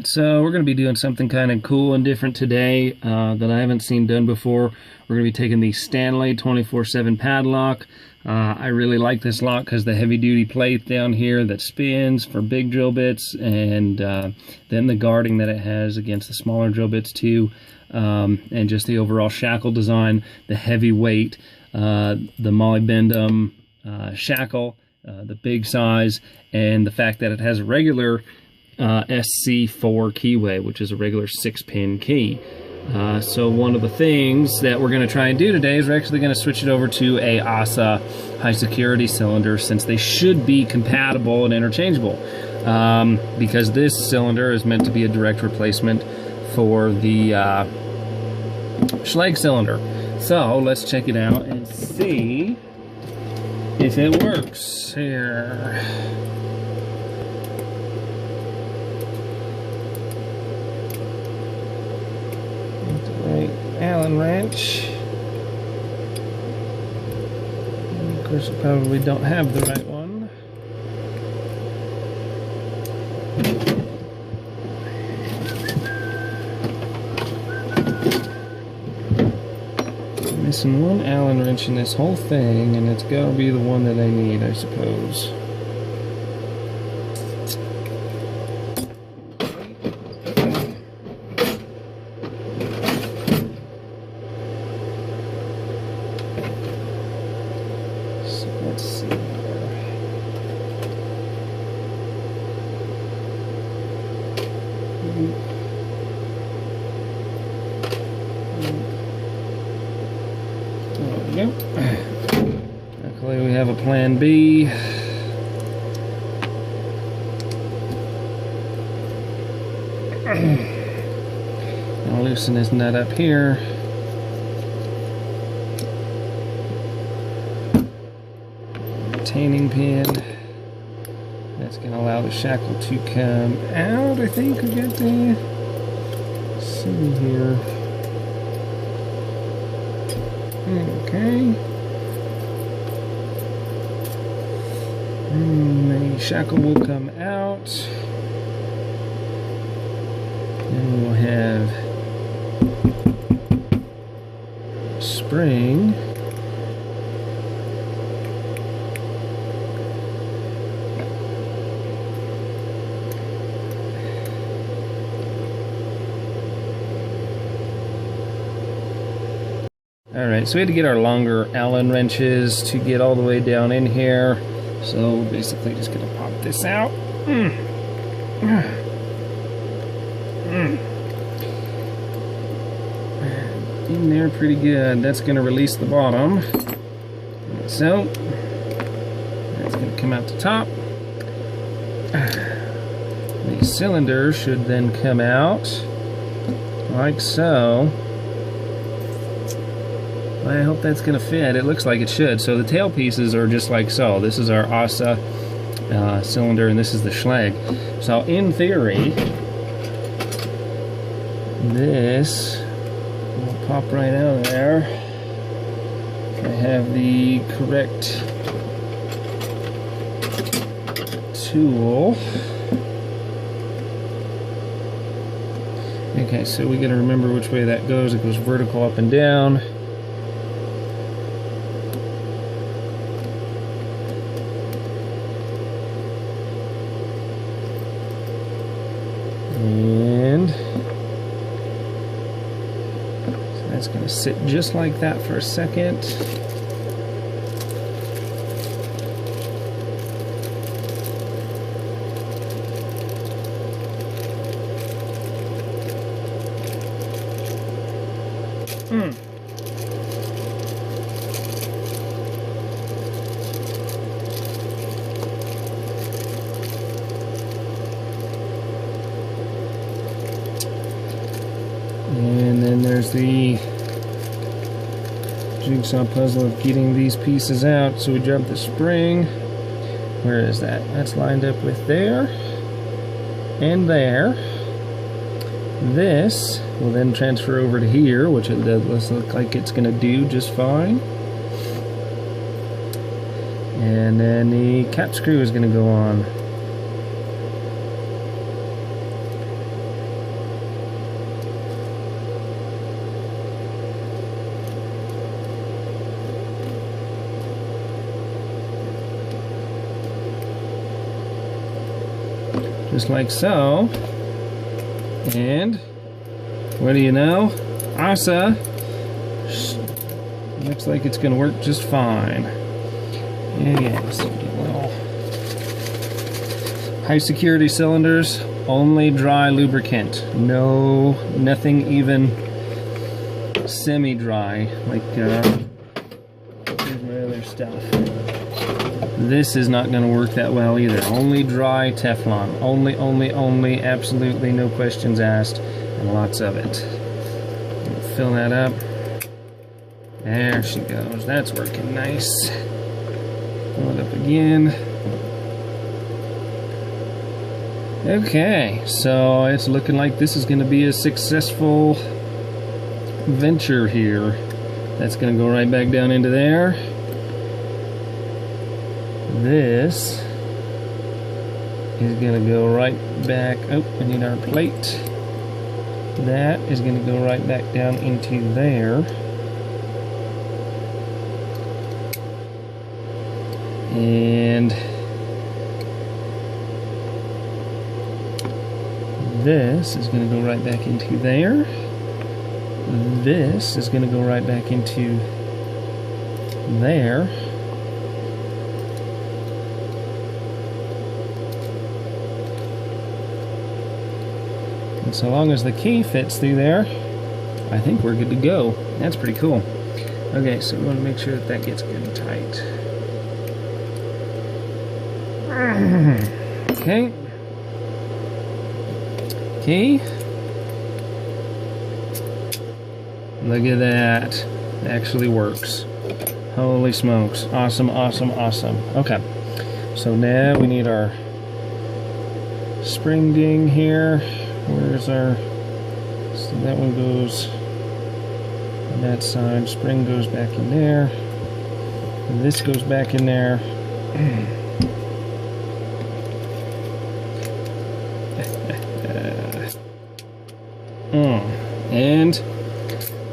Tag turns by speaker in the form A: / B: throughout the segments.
A: So we're going to be doing something kind of cool and different today that I haven't seen done before. We're going to be taking the Stanley 24/7 padlock. I really like this lock because the heavy-duty plate down here that spins for big drill bits, and then the guarding that it has against the smaller drill bits too, and just the overall shackle design, the heavy weight, the molybdenum shackle, the big size, and the fact that it has a regular SC4 keyway, which is a regular 6-pin key. So one of the things that we're going to try and do today is we're actually going to switch it over to a ASSA high security cylinder, since they should be compatible and interchangeable, because this cylinder is meant to be a direct replacement for the Schlage cylinder. So let's check it out and see if it works here. Allen wrench. And of course, I probably don't have the right one. I'm missing one Allen wrench in this whole thing, and it's got to be the one that I need, I suppose. Let's see here. There we go. Luckily we have a plan B. I'll loosen this nut up here. Retaining pin. That's going to allow the shackle to come out. I think we got the. Let's see here. Okay. And the shackle will come out. And we'll have a spring. Alright, so we had to get our longer Allen wrenches to get all the way down in here. So we're basically just going to pop this out. In there pretty good. That's going to release the bottom. So, that's going to come out the top. The cylinder should then come out like so. I hope that's going to fit. It looks like it should. So the tail pieces are just like so. This is our ASSA cylinder, and this is the Schlage. So in theory, this will pop right out of there. I have the correct tool. Okay, so we got to remember which way that goes. It goes vertical up and down. And so that's going to sit just like that for a second. And then there's the jigsaw puzzle of getting these pieces out. So we drop the spring. Where is that? That's lined up with there and there. This will then transfer over to here, which it does look like it's going to do just fine. And then the cap screw is going to go on. just like so. And what do you know? ASSA looks like it's going to work just fine. And yeah, so little high security cylinders, only dry lubricant. No, nothing even semi-dry like here's my other stuff. This is not going to work that well either. Only dry Teflon. Only, absolutely no questions asked, and lots of it. Fill that up. There she goes. That's working nice. Fill it up again. Okay, so it's looking like this is going to be a successful venture here. That's going to go right back down into there. This is going to go right back. Oh, I need our plate. That is going to go right back down into there. And this is going to go right back into there. This is going to go right back into there. And so long as the key fits through there, I think we're good to go. That's pretty cool. Okay, so we want to make sure that that gets good and tight. Okay. Key. Look at that. It actually works. Holy smokes. Awesome, awesome, awesome. Okay. So now we need our spring ding here. Where's our... So that one goes on that side. Spring goes back in there. And this goes back in there. And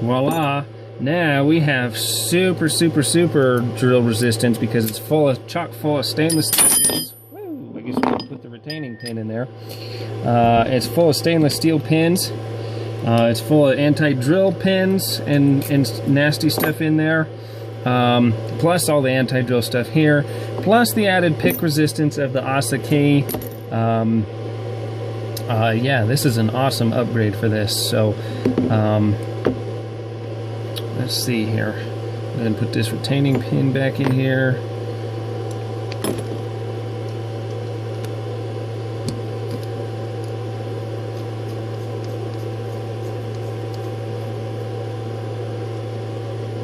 A: voila, now we have super drill resistance because it's chock full of stainless steel. Woo, I guess we'll put the retaining pin in there. It's full of stainless steel pins. It's full of anti-drill pins and nasty stuff in there. Plus all the anti-drill stuff here. Plus the added pick resistance of the ASSA key. Yeah, this is an awesome upgrade for this. So, let's see here. Then put this retaining pin back in here.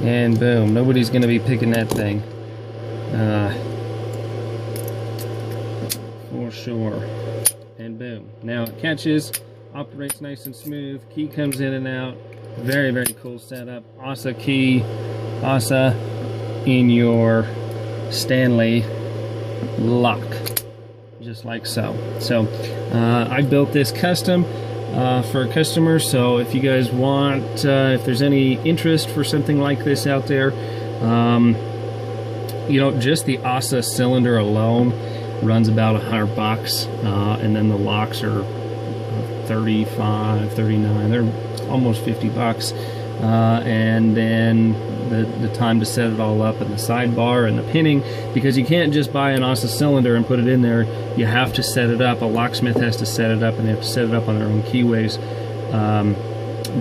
A: And boom, nobody's going to be picking that thing. For sure. And boom. Now it catches, operates nice and smooth, key comes in and out. Very cool setup. ASSA key, ASSA in your Stanley lock. Just like so. So I built this custom for a customer, so if you guys want, if there's any interest for something like this out there, you know, just the ASSA cylinder alone runs about $100, and then the locks are 35, 39. They're almost $50, and then the time to set it all up, and the sidebar and the pinning, because you can't just buy an ASSA cylinder and put it in there. You have to set it up. A locksmith has to set it up, and they have to set it up on their own keyways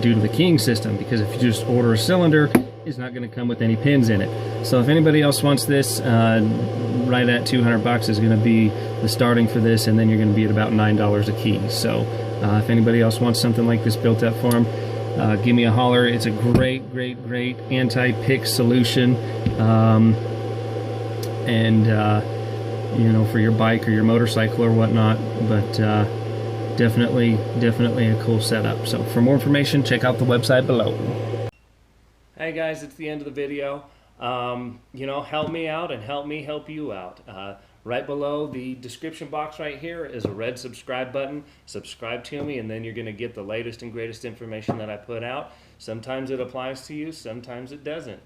A: due to the keying system, because if you just order a cylinder, it's not going to come with any pins in it. So if anybody else wants this, right at $200 is going to be the starting for this, and then you're going to be at about $9 a key. So if anybody else wants something like this built up for them, give me a holler. It's a great anti-pick solution, and you know, for your bike or your motorcycle or whatnot. But definitely a cool setup. So for more information, check out the website below. Hey guys, it's the end of the video. You know, help me out and help me help you out. Right below the description box right here is a red subscribe button. Subscribe to me, and then you're going to get the latest and greatest information that I put out. Sometimes it applies to you, sometimes it doesn't.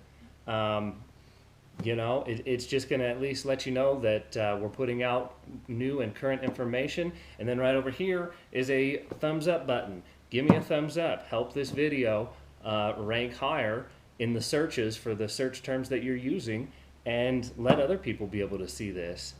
A: you know, it's just going to at least let you know that we're putting out new and current information. And then right over here is a thumbs up button. Give me a thumbs up. Help this video rank higher in the searches for the search terms that you're using, and let other people be able to see this.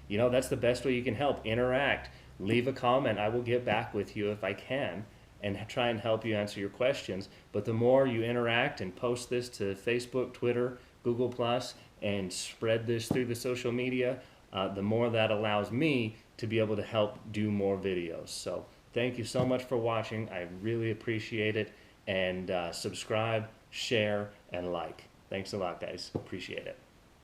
A: You know, that's the best way you can help. Interact. Leave a comment. I will get back with you if I can and try and help you answer your questions. But the more you interact and post this to Facebook, Twitter, Google Plus, and spread this through the social media, the more that allows me to be able to help do more videos. So thank you so much for watching. I really appreciate it. And subscribe, share, and like. Thanks a lot, guys. Appreciate it.